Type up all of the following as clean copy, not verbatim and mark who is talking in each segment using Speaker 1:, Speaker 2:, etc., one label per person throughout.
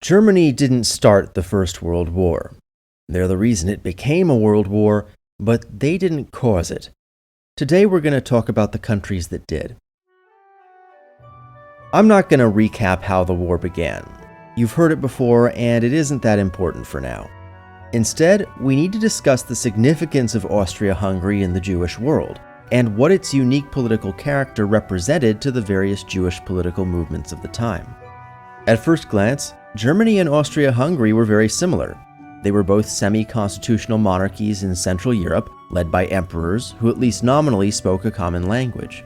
Speaker 1: Germany didn't start the First World War. They're the reason it became a world war, but they didn't cause it. Today we're going to talk about the countries that did. I'm not going to recap how the war began. You've heard it before, and it isn't that important for now. Instead, we need to discuss the significance of Austria-Hungary in the Jewish world, and what its unique political character represented to the various Jewish political movements of the time. At first glance, Germany and Austria-Hungary were very similar. They were both semi-constitutional monarchies in Central Europe, led by emperors who at least nominally spoke a common language.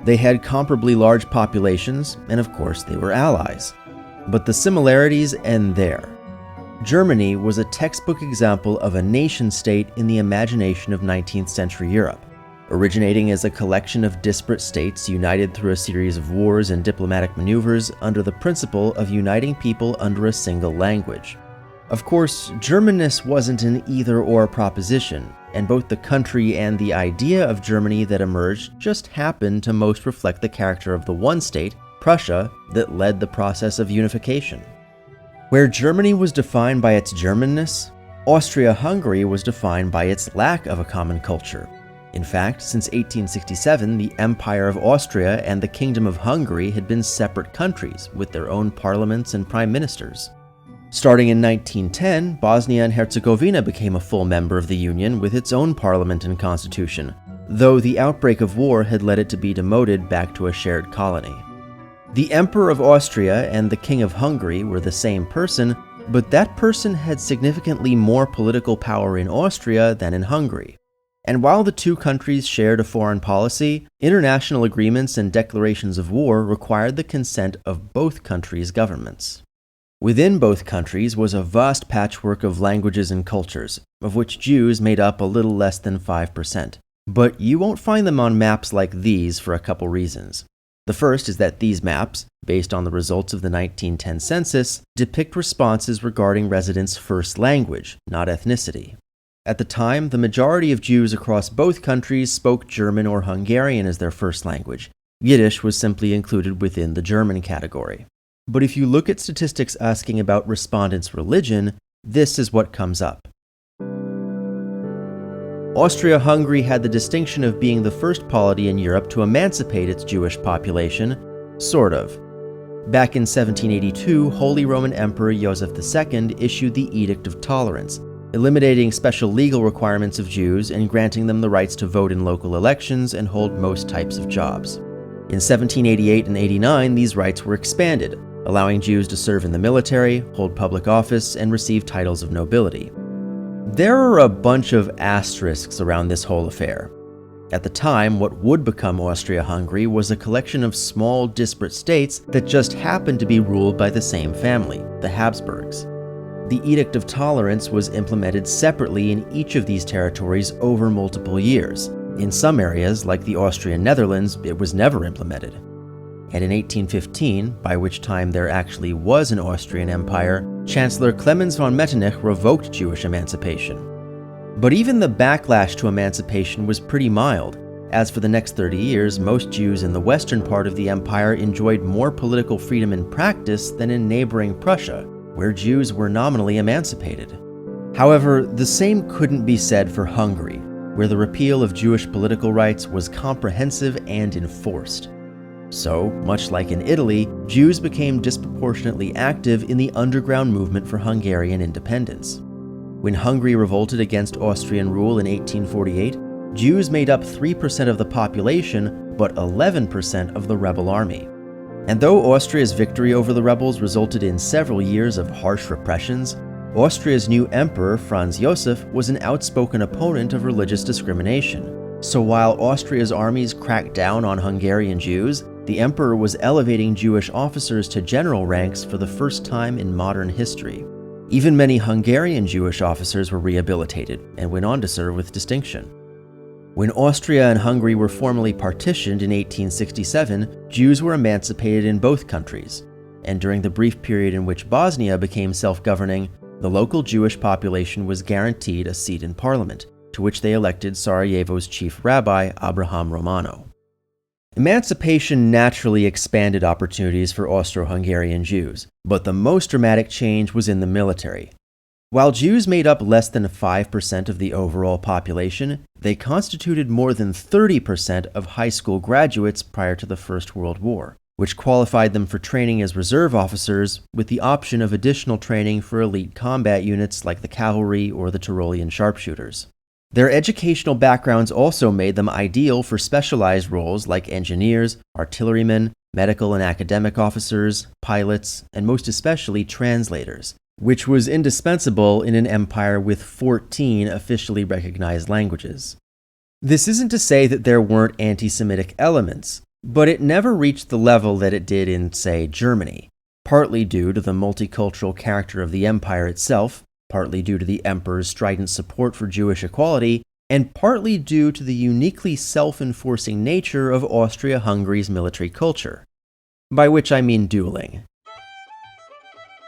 Speaker 1: They had comparably large populations, and of course they were allies. But the similarities end there. Germany was a textbook example of a nation-state in the imagination of 19th century Europe, originating as a collection of disparate states united through a series of wars and diplomatic maneuvers under the principle of uniting people under a single language. Of course, Germanness wasn't an either-or proposition, and both the country and the idea of Germany that emerged just happened to most reflect the character of the one state, Prussia, that led the process of unification. Where Germany was defined by its Germanness, Austria-Hungary was defined by its lack of a common culture. In fact, since 1867, the Empire of Austria and the Kingdom of Hungary had been separate countries with their own parliaments and prime ministers. Starting in 1910, Bosnia and Herzegovina became a full member of the Union with its own parliament and constitution, though the outbreak of war had led it to be demoted back to a shared colony. The Emperor of Austria and the King of Hungary were the same person, but that person had significantly more political power in Austria than in Hungary. And while the two countries shared a foreign policy, international agreements and declarations of war required the consent of both countries' governments. Within both countries was a vast patchwork of languages and cultures, of which Jews made up a little less than 5%. But you won't find them on maps like these for a couple reasons. The first is that these maps, based on the results of the 1910 census, depict responses regarding residents' first language, not ethnicity. At the time, the majority of Jews across both countries spoke German or Hungarian as their first language. Yiddish was simply included within the German category. But if you look at statistics asking about respondents' religion, this is what comes up. Austria-Hungary had the distinction of being the first polity in Europe to emancipate its Jewish population, sort of. Back in 1782, Holy Roman Emperor Joseph II issued the Edict of Tolerance, eliminating special legal requirements of Jews and granting them the rights to vote in local elections and hold most types of jobs. In 1788 and 89, these rights were expanded, allowing Jews to serve in the military, hold public office, and receive titles of nobility. There are a bunch of asterisks around this whole affair. At the time, what would become Austria-Hungary was a collection of small, disparate states that just happened to be ruled by the same family, the Habsburgs. The Edict of Tolerance was implemented separately in each of these territories over multiple years. In some areas, like the Austrian Netherlands, it was never implemented. And in 1815, by which time there actually was an Austrian Empire, Chancellor Clemens von Metternich revoked Jewish emancipation. But even the backlash to emancipation was pretty mild, as for the next 30 years, most Jews in the western part of the empire enjoyed more political freedom in practice than in neighboring Prussia, where Jews were nominally emancipated. However, the same couldn't be said for Hungary, where the repeal of Jewish political rights was comprehensive and enforced. So, much like in Italy, Jews became disproportionately active in the underground movement for Hungarian independence. When Hungary revolted against Austrian rule in 1848, Jews made up 3% of the population, but 11% of the rebel army. And though Austria's victory over the rebels resulted in several years of harsh repressions, Austria's new emperor, Franz Joseph, was an outspoken opponent of religious discrimination. So while Austria's armies cracked down on Hungarian Jews, the emperor was elevating Jewish officers to general ranks for the first time in modern history. Even many Hungarian Jewish officers were rehabilitated and went on to serve with distinction. When Austria and Hungary were formally partitioned in 1867, Jews were emancipated in both countries, and during the brief period in which Bosnia became self-governing, the local Jewish population was guaranteed a seat in parliament, to which they elected Sarajevo's chief rabbi, Abraham Romano. Emancipation naturally expanded opportunities for Austro-Hungarian Jews, but the most dramatic change was in the military. While Jews made up less than 5% of the overall population, they constituted more than 30% of high school graduates prior to the First World War, which qualified them for training as reserve officers with the option of additional training for elite combat units like the cavalry or the Tyrolean sharpshooters. Their educational backgrounds also made them ideal for specialized roles like engineers, artillerymen, medical and academic officers, pilots, and most especially translators, which was indispensable in an empire with 14 officially recognized languages. This isn't to say that there weren't anti-Semitic elements, but it never reached the level that it did in, say, Germany, partly due to the multicultural character of the empire itself, partly due to the emperor's strident support for Jewish equality, and partly due to the uniquely self-enforcing nature of Austria-Hungary's military culture. By which I mean dueling.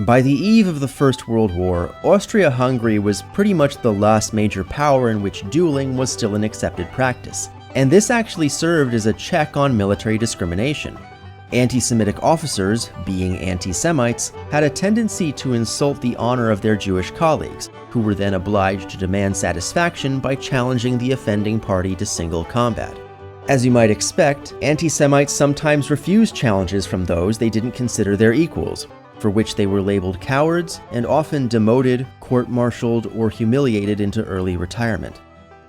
Speaker 1: By the eve of the First World War, Austria-Hungary was pretty much the last major power in which dueling was still an accepted practice, and this actually served as a check on military discrimination. Anti-Semitic officers, being anti-Semites, had a tendency to insult the honor of their Jewish colleagues, who were then obliged to demand satisfaction by challenging the offending party to single combat. As you might expect, anti-Semites sometimes refused challenges from those they didn't consider their equals, for which they were labeled cowards and often demoted, court-martialed, or humiliated into early retirement.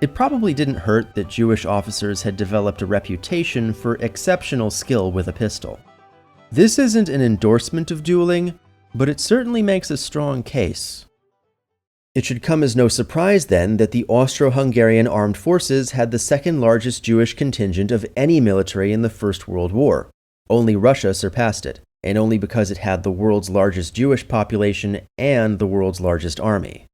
Speaker 1: It probably didn't hurt that Jewish officers had developed a reputation for exceptional skill with a pistol. This isn't an endorsement of dueling, but it certainly makes a strong case. It should come as no surprise, then, that the Austro-Hungarian armed forces had the second largest Jewish contingent of any military in the First World War. Only Russia surpassed it, and only because it had the world's largest Jewish population and the world's largest army.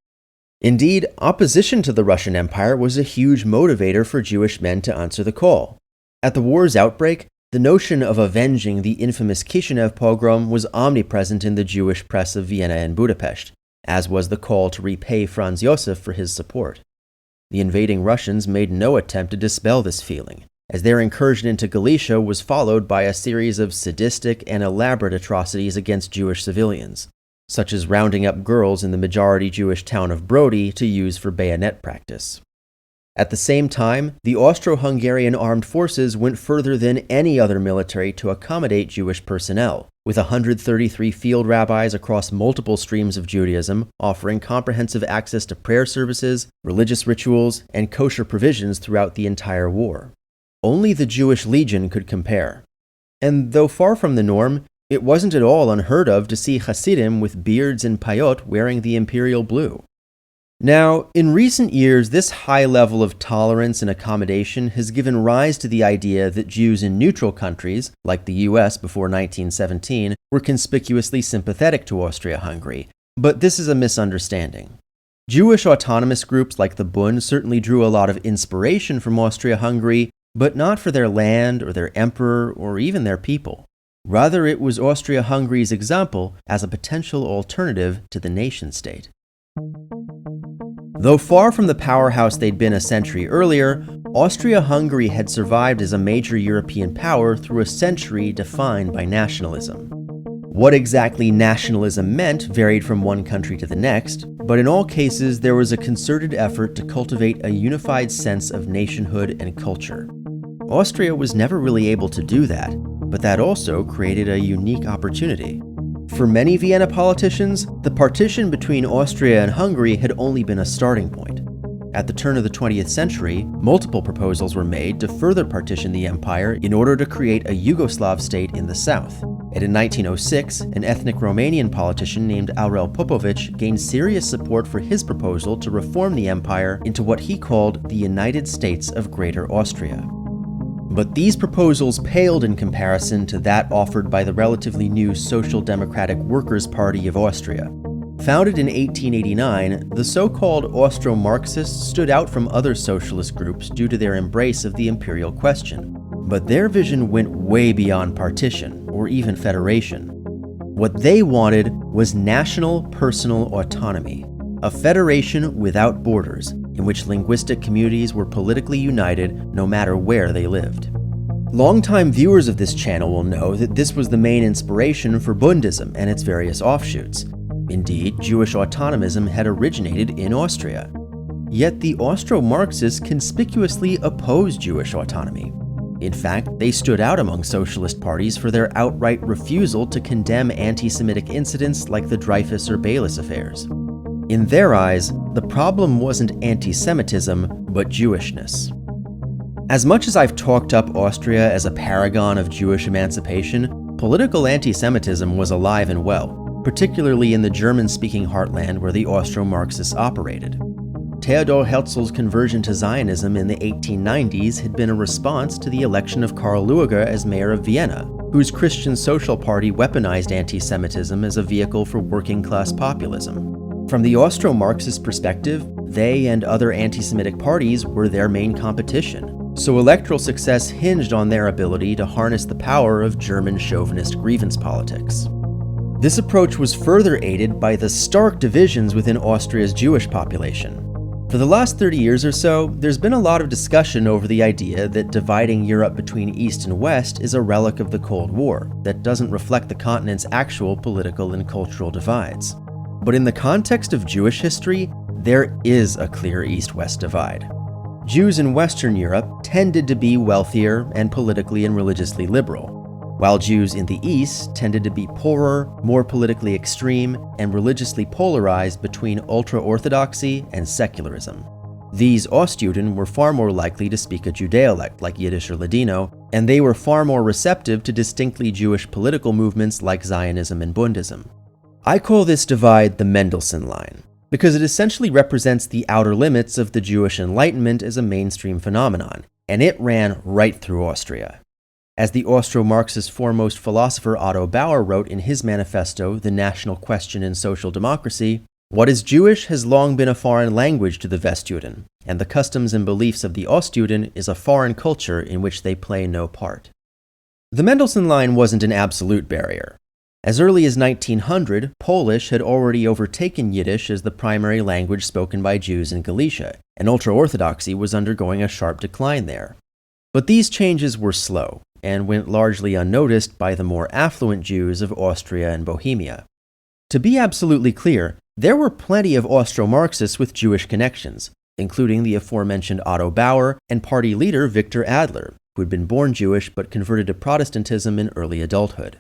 Speaker 1: Indeed, opposition to the Russian Empire was a huge motivator for Jewish men to answer the call. At the war's outbreak, the notion of avenging the infamous Kishinev pogrom was omnipresent in the Jewish press of Vienna and Budapest, as was the call to repay Franz Josef for his support. The invading Russians made no attempt to dispel this feeling, as their incursion into Galicia was followed by a series of sadistic and elaborate atrocities against Jewish civilians, such as rounding up girls in the majority Jewish town of Brody to use for bayonet practice. At the same time, the Austro-Hungarian armed forces went further than any other military to accommodate Jewish personnel, with 133 field rabbis across multiple streams of Judaism offering comprehensive access to prayer services, religious rituals, and kosher provisions throughout the entire war. Only the Jewish Legion could compare. And though far from the norm, it wasn't at all unheard of to see Hasidim with beards and payot wearing the imperial blue. Now, in recent years, this high level of tolerance and accommodation has given rise to the idea that Jews in neutral countries, like the US before 1917, were conspicuously sympathetic to Austria-Hungary, but this is a misunderstanding. Jewish autonomous groups like the Bund certainly drew a lot of inspiration from Austria-Hungary, but not for their land or their emperor or even their people. Rather, it was Austria-Hungary's example as a potential alternative to the nation-state. Though far from the powerhouse they'd been a century earlier, Austria-Hungary had survived as a major European power through a century defined by nationalism. What exactly nationalism meant varied from one country to the next, but in all cases there was a concerted effort to cultivate a unified sense of nationhood and culture. Austria was never really able to do that, but that also created a unique opportunity. For many Vienna politicians, the partition between Austria and Hungary had only been a starting point. At the turn of the 20th century, multiple proposals were made to further partition the empire in order to create a Yugoslav state in the south. And in 1906, an ethnic Romanian politician named Aurel Popovici gained serious support for his proposal to reform the empire into what he called the United States of Greater Austria. But these proposals paled in comparison to that offered by the relatively new Social Democratic Workers' Party of Austria. Founded in 1889, the so-called Austro-Marxists stood out from other socialist groups due to their embrace of the imperial question. But their vision went way beyond partition, or even federation. What they wanted was national personal autonomy, a federation without borders, in which linguistic communities were politically united no matter where they lived. Longtime viewers of this channel will know that this was the main inspiration for Bundism and its various offshoots. Indeed, Jewish autonomism had originated in Austria. Yet the Austro-Marxists conspicuously opposed Jewish autonomy. In fact, they stood out among socialist parties for their outright refusal to condemn anti-Semitic incidents like the Dreyfus or Baylis affairs. In their eyes, the problem wasn't anti-Semitism, but Jewishness. As much as I've talked up Austria as a paragon of Jewish emancipation, political anti-Semitism was alive and well, particularly in the German-speaking heartland where the Austro-Marxists operated. Theodor Herzl's conversion to Zionism in the 1890s had been a response to the election of Karl Lueger as mayor of Vienna, whose Christian Social Party weaponized anti-Semitism as a vehicle for working-class populism. From the Austro-Marxist perspective, they and other anti-Semitic parties were their main competition, so electoral success hinged on their ability to harness the power of German chauvinist grievance politics. This approach was further aided by the stark divisions within Austria's Jewish population. For the last 30 years or so, there's been a lot of discussion over the idea that dividing Europe between East and West is a relic of the Cold War that doesn't reflect the continent's actual political and cultural divides. But in the context of Jewish history, there is a clear East-West divide. Jews in Western Europe tended to be wealthier and politically and religiously liberal, while Jews in the East tended to be poorer, more politically extreme, and religiously polarized between ultra-Orthodoxy and secularism. These Ostjuden were far more likely to speak a Judaolect like Yiddish or Ladino, and they were far more receptive to distinctly Jewish political movements like Zionism and Bundism. I call this divide the Mendelssohn line, because it essentially represents the outer limits of the Jewish Enlightenment as a mainstream phenomenon, and it ran right through Austria. As the Austro-Marxist foremost philosopher Otto Bauer wrote in his manifesto, The National Question in Social Democracy, "What is Jewish has long been a foreign language to the Westjuden, and the customs and beliefs of the Ostjuden is a foreign culture in which they play no part." The Mendelssohn line wasn't an absolute barrier. As early as 1900, Polish had already overtaken Yiddish as the primary language spoken by Jews in Galicia, and ultra-Orthodoxy was undergoing a sharp decline there. But these changes were slow, and went largely unnoticed by the more affluent Jews of Austria and Bohemia. To be absolutely clear, there were plenty of Austro-Marxists with Jewish connections, including the aforementioned Otto Bauer and party leader Victor Adler, who had been born Jewish but converted to Protestantism in early adulthood.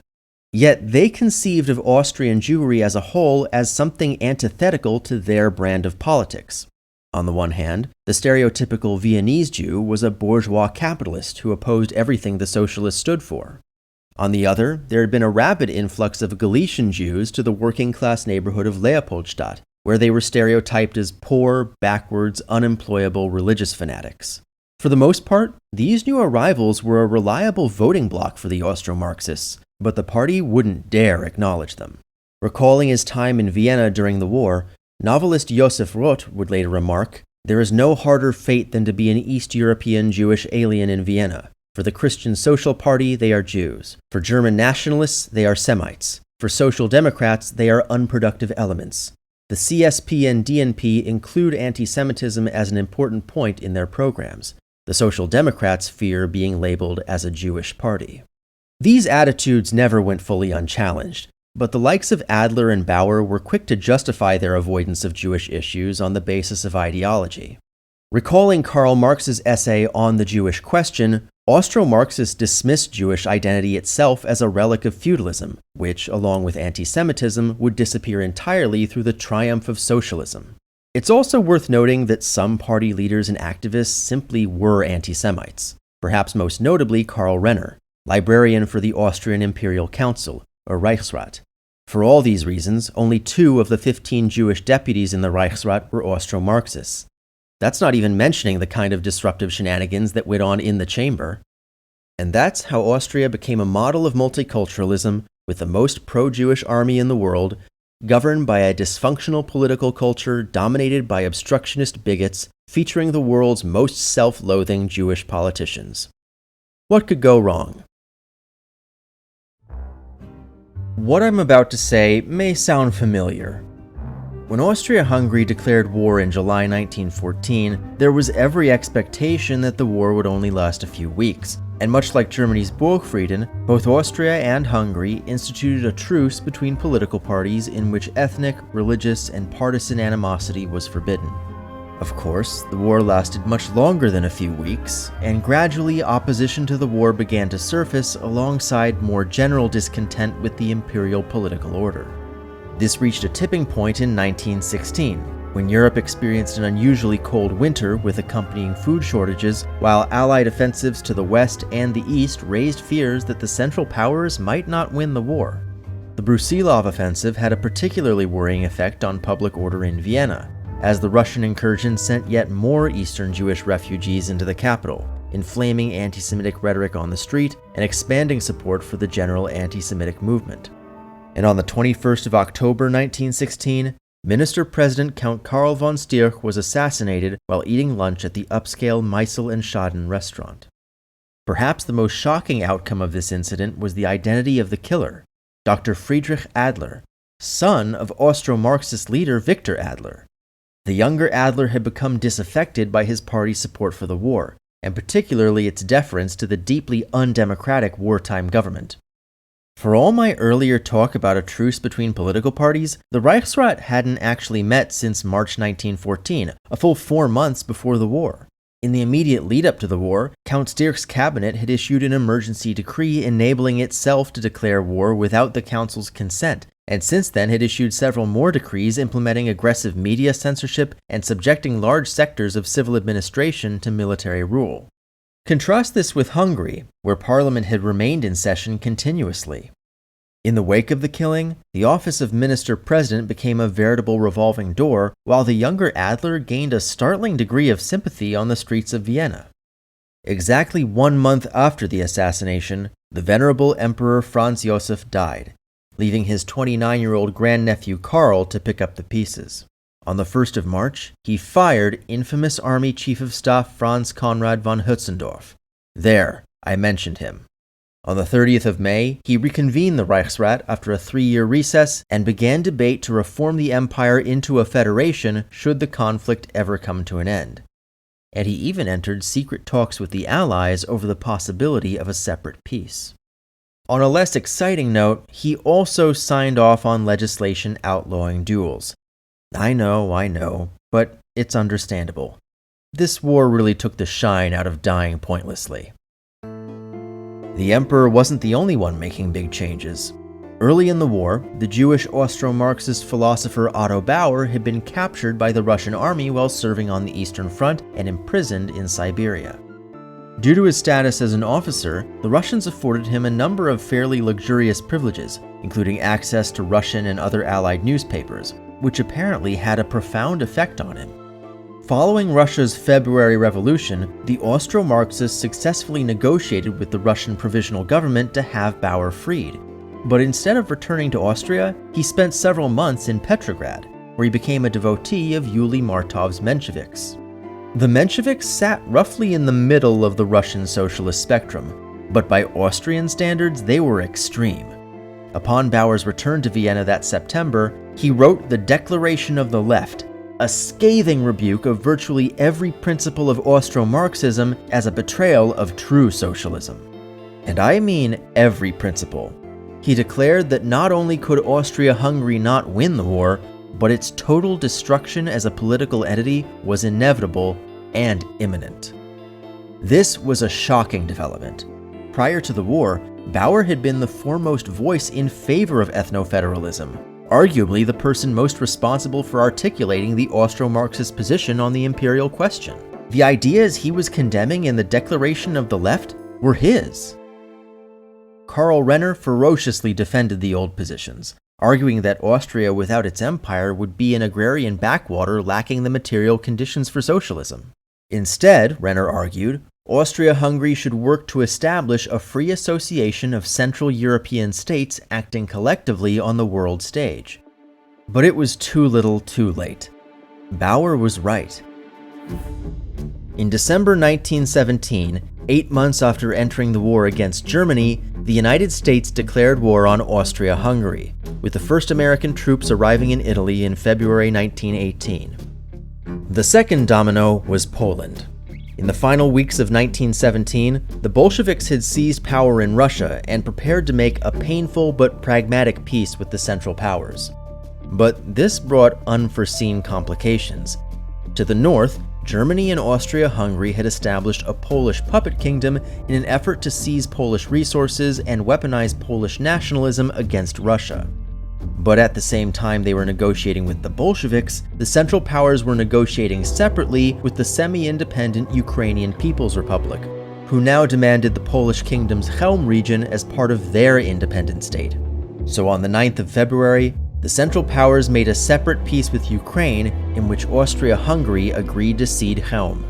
Speaker 1: Yet they conceived of Austrian Jewry as a whole as something antithetical to their brand of politics. On the one hand, the stereotypical Viennese Jew was a bourgeois capitalist who opposed everything the socialists stood for. On the other, there had been a rapid influx of Galician Jews to the working-class neighborhood of Leopoldstadt, where they were stereotyped as poor, backwards, unemployable religious fanatics. For the most part, these new arrivals were a reliable voting bloc for the Austro-Marxists, but the party wouldn't dare acknowledge them. Recalling his time in Vienna during the war, novelist Josef Roth would later remark, "There is no harder fate than to be an East European Jewish alien in Vienna. For the Christian Social Party, they are Jews. For German nationalists, they are Semites. For Social Democrats, they are unproductive elements. The CSP and DNP include anti-Semitism as an important point in their programs. The Social Democrats fear being labeled as a Jewish party." These attitudes never went fully unchallenged, but the likes of Adler and Bauer were quick to justify their avoidance of Jewish issues on the basis of ideology. Recalling Karl Marx's essay On the Jewish Question, Austro-Marxists dismissed Jewish identity itself as a relic of feudalism, which, along with anti-Semitism, would disappear entirely through the triumph of socialism. It's also worth noting that some party leaders and activists simply were anti-Semites, perhaps most notably Karl Renner, librarian for the Austrian Imperial Council, or Reichsrat. For all these reasons, only 2 of the 15 Jewish deputies in the Reichsrat were Austro-Marxists. That's not even mentioning the kind of disruptive shenanigans that went on in the chamber. And that's how Austria became a model of multiculturalism with the most pro-Jewish army in the world, governed by a dysfunctional political culture dominated by obstructionist bigots featuring the world's most self-loathing Jewish politicians. What could go wrong? What I'm about to say may sound familiar. When Austria-Hungary declared war in July 1914, there was every expectation that the war would only last a few weeks, And much like Germany's Burgfrieden, both Austria and Hungary instituted a truce between political parties in which ethnic, religious, and partisan animosity was forbidden. Of course, the war lasted much longer than a few weeks, and gradually opposition to the war began to surface alongside more general discontent with the imperial political order. This reached a tipping point in 1916, when Europe experienced an unusually cold winter with accompanying food shortages, while Allied offensives to the west and the east raised fears that the Central Powers might not win the war. The Brusilov offensive had a particularly worrying effect on public order in Vienna, as the Russian incursion sent yet more Eastern Jewish refugees into the capital, inflaming anti-Semitic rhetoric on the street and expanding support for the general anti-Semitic movement. And on the 21st of October 1916, Minister-President Count Karl von Stierch was assassinated while eating lunch at the upscale Meisel and Schaden restaurant. Perhaps the most shocking outcome of this incident was the identity of the killer, Dr. Friedrich Adler, son of Austro-Marxist leader Victor Adler. The younger Adler had become disaffected by his party's support for the war, and particularly its deference to the deeply undemocratic wartime government. For all my earlier talk about a truce between political parties, the Reichsrat hadn't actually met since March 1914, a full 4 months before the war. In the immediate lead-up to the war, Count Stierch's cabinet had issued an emergency decree enabling itself to declare war without the council's consent, and since then had issued several more decrees implementing aggressive media censorship and subjecting large sectors of civil administration to military rule. Contrast this with Hungary, where Parliament had remained in session continuously. In the wake of the killing, the office of Minister-President became a veritable revolving door, while the younger Adler gained a startling degree of sympathy on the streets of Vienna. Exactly 1 month after the assassination, the venerable Emperor Franz Josef died, leaving his 29-year-old grandnephew Karl to pick up the pieces. On the 1st of March, he fired infamous Army Chief of Staff Franz Conrad von Hötzendorf. There, I mentioned him. On the 30th of May, he reconvened the Reichsrat after a 3-year recess and began debate to reform the empire into a federation should the conflict ever come to an end. And he even entered secret talks with the Allies over the possibility of a separate peace. On a less exciting note, he also signed off on legislation outlawing duels. I know, but it's understandable. This war really took the shine out of dying pointlessly. The emperor wasn't the only one making big changes. Early in the war, the Jewish Austro-Marxist philosopher Otto Bauer had been captured by the Russian army while serving on the Eastern Front and imprisoned in Siberia. Due to his status as an officer, the Russians afforded him a number of fairly luxurious privileges, including access to Russian and other Allied newspapers, which apparently had a profound effect on him. Following Russia's February Revolution, the Austro-Marxists successfully negotiated with the Russian provisional government to have Bauer freed. But instead of returning to Austria, he spent several months in Petrograd, where he became a devotee of Yuli Martov's Mensheviks. The Mensheviks sat roughly in the middle of the Russian socialist spectrum, but by Austrian standards, they were extreme. Upon Bauer's return to Vienna that September, he wrote the Declaration of the Left, a scathing rebuke of virtually every principle of Austro-Marxism as a betrayal of true socialism. And I mean every principle. He declared that not only could Austria-Hungary not win the war, but its total destruction as a political entity was inevitable and imminent. This was a shocking development. Prior to the war, Bauer had been the foremost voice in favor of ethno-federalism, arguably the person most responsible for articulating the Austro-Marxist position on the imperial question. The ideas he was condemning in the Declaration of the Left were his. Karl Renner ferociously defended the old positions, arguing that Austria without its empire would be an agrarian backwater lacking the material conditions for socialism. Instead, Renner argued, Austria-Hungary should work to establish a free association of Central European states acting collectively on the world stage. But it was too little too late. Bauer was right. In December 1917, 8 months after entering the war against Germany, the United States declared war on Austria-Hungary, with the first American troops arriving in Italy in February 1918. The second domino was Poland. In the final weeks of 1917, the Bolsheviks had seized power in Russia and prepared to make a painful but pragmatic peace with the Central Powers. But this brought unforeseen complications. To the north, Germany and Austria-Hungary had established a Polish puppet kingdom in an effort to seize Polish resources and weaponize Polish nationalism against Russia. But at the same time they were negotiating with the Bolsheviks, the Central Powers were negotiating separately with the semi-independent Ukrainian People's Republic, who now demanded the Polish kingdom's Chelm region as part of their independent state. So on the 9th of February, the Central Powers made a separate peace with Ukraine in which Austria-Hungary agreed to cede Chelm.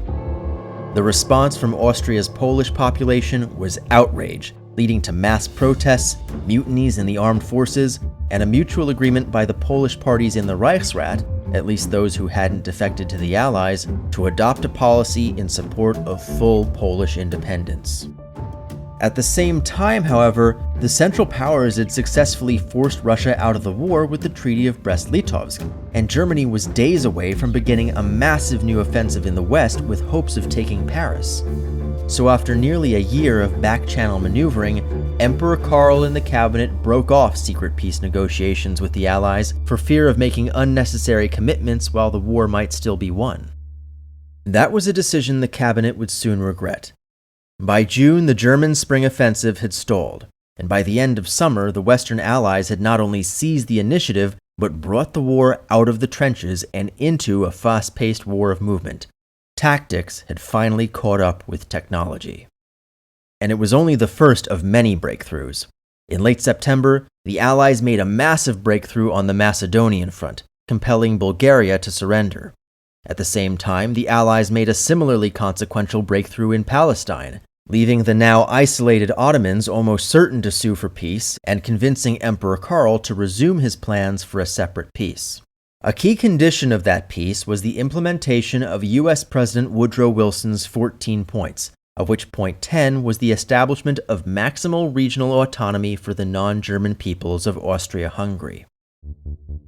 Speaker 1: The response from Austria's Polish population was outrage, leading to mass protests, mutinies in the armed forces, and a mutual agreement by the Polish parties in the Reichsrat, at least those who hadn't defected to the Allies, to adopt a policy in support of full Polish independence. At the same time, however, the Central Powers had successfully forced Russia out of the war with the Treaty of Brest-Litovsk, and Germany was days away from beginning a massive new offensive in the west with hopes of taking Paris. So after nearly a year of back-channel maneuvering, Emperor Karl and the cabinet broke off secret peace negotiations with the Allies for fear of making unnecessary commitments while the war might still be won. That was a decision the cabinet would soon regret. By June, the German spring offensive had stalled, and by the end of summer, the Western Allies had not only seized the initiative, but brought the war out of the trenches and into a fast-paced war of movement. Tactics had finally caught up with technology. And it was only the first of many breakthroughs. In late September, the Allies made a massive breakthrough on the Macedonian front, compelling Bulgaria to surrender. At the same time, the Allies made a similarly consequential breakthrough in Palestine, leaving the now isolated Ottomans almost certain to sue for peace and convincing Emperor Karl to resume his plans for a separate peace. A key condition of that peace was the implementation of U.S. President Woodrow Wilson's 14 points, of which point 10 was the establishment of maximal regional autonomy for the non-German peoples of Austria-Hungary.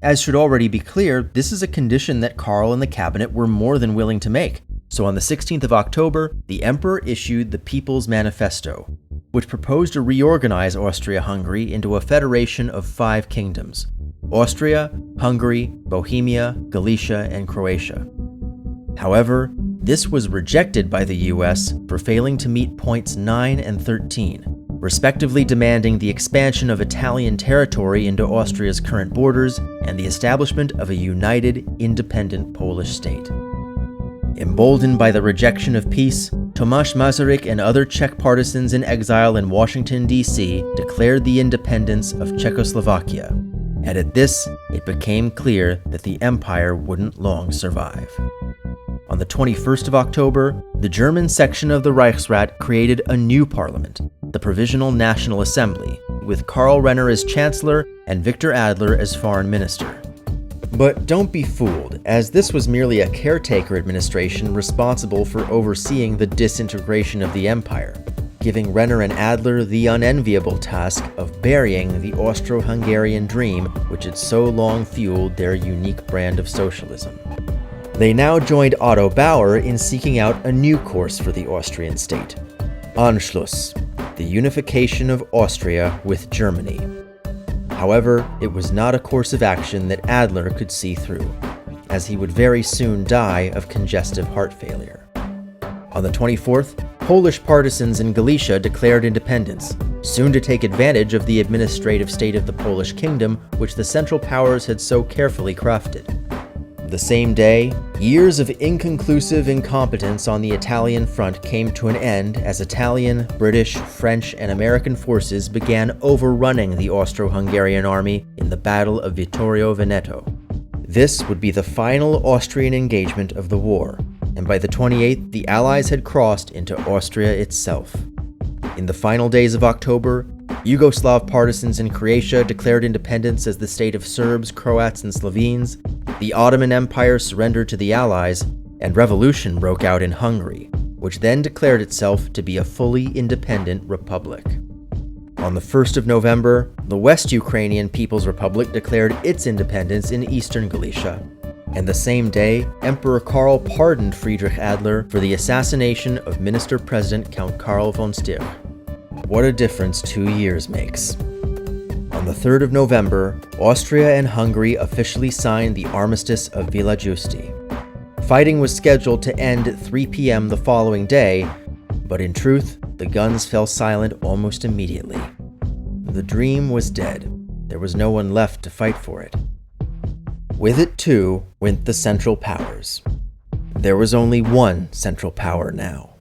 Speaker 1: As should already be clear, this is a condition that Karl and the cabinet were more than willing to make. So on the 16th of October, the emperor issued the People's Manifesto, which proposed to reorganize Austria-Hungary into a federation of 5 kingdoms: Austria, Hungary, Bohemia, Galicia, and Croatia. However, this was rejected by the US for failing to meet points 9 and 13, respectively demanding the expansion of Italian territory into Austria's current borders and the establishment of a united, independent Polish state. Emboldened by the rejection of peace, Tomasz Masaryk and other Czech partisans in exile in Washington, D.C. declared the independence of Czechoslovakia, and at this, it became clear that the empire wouldn't long survive. On the 21st of October, the German section of the Reichsrat created a new parliament, the Provisional National Assembly, with Karl Renner as chancellor and Victor Adler as foreign minister. But don't be fooled, as this was merely a caretaker administration responsible for overseeing the disintegration of the empire, giving Renner and Adler the unenviable task of burying the Austro-Hungarian dream which had so long fueled their unique brand of socialism. They now joined Otto Bauer in seeking out a new course for the Austrian state: Anschluss, the unification of Austria with Germany. However, it was not a course of action that Adler could see through, as he would very soon die of congestive heart failure. On the 24th, Polish partisans in Galicia declared independence, soon to take advantage of the administrative state of the Polish kingdom which the Central Powers had so carefully crafted. The same day, years of inconclusive incompetence on the Italian front came to an end as Italian, British, French, and American forces began overrunning the Austro-Hungarian army in the Battle of Vittorio Veneto. This would be the final Austrian engagement of the war, and by the 28th, the Allies had crossed into Austria itself. In the final days of October, Yugoslav partisans in Croatia declared independence as the state of Serbs, Croats, and Slovenes, the Ottoman Empire surrendered to the Allies, and revolution broke out in Hungary, which then declared itself to be a fully independent republic. On the 1st of November, the West Ukrainian People's Republic declared its independence in eastern Galicia. And the same day, Emperor Karl pardoned Friedrich Adler for the assassination of Minister-President Count Karl von Stich. What a difference 2 years makes. On the 3rd of November, Austria and Hungary officially signed the Armistice of Villa Giusti. Fighting was scheduled to end at 3 p.m. the following day, but in truth, the guns fell silent almost immediately. The dream was dead. There was no one left to fight for it. With it, too, went the Central Powers. There was only one Central Power now.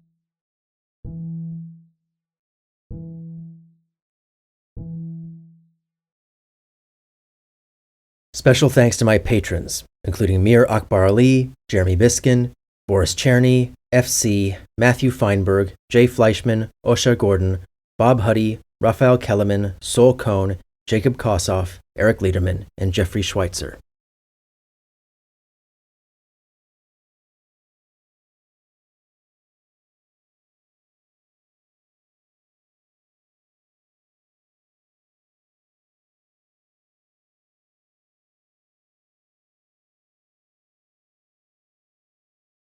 Speaker 1: Special thanks to my patrons, including Mir Akbar Ali, Jeremy Biskin, Boris Cherny, FC, Matthew Feinberg, Jay Fleischman, Osha Gordon, Bob Huddy, Raphael Kellerman, Sol Cohn, Jacob Kossoff, Eric Lederman, and Jeffrey Schweitzer.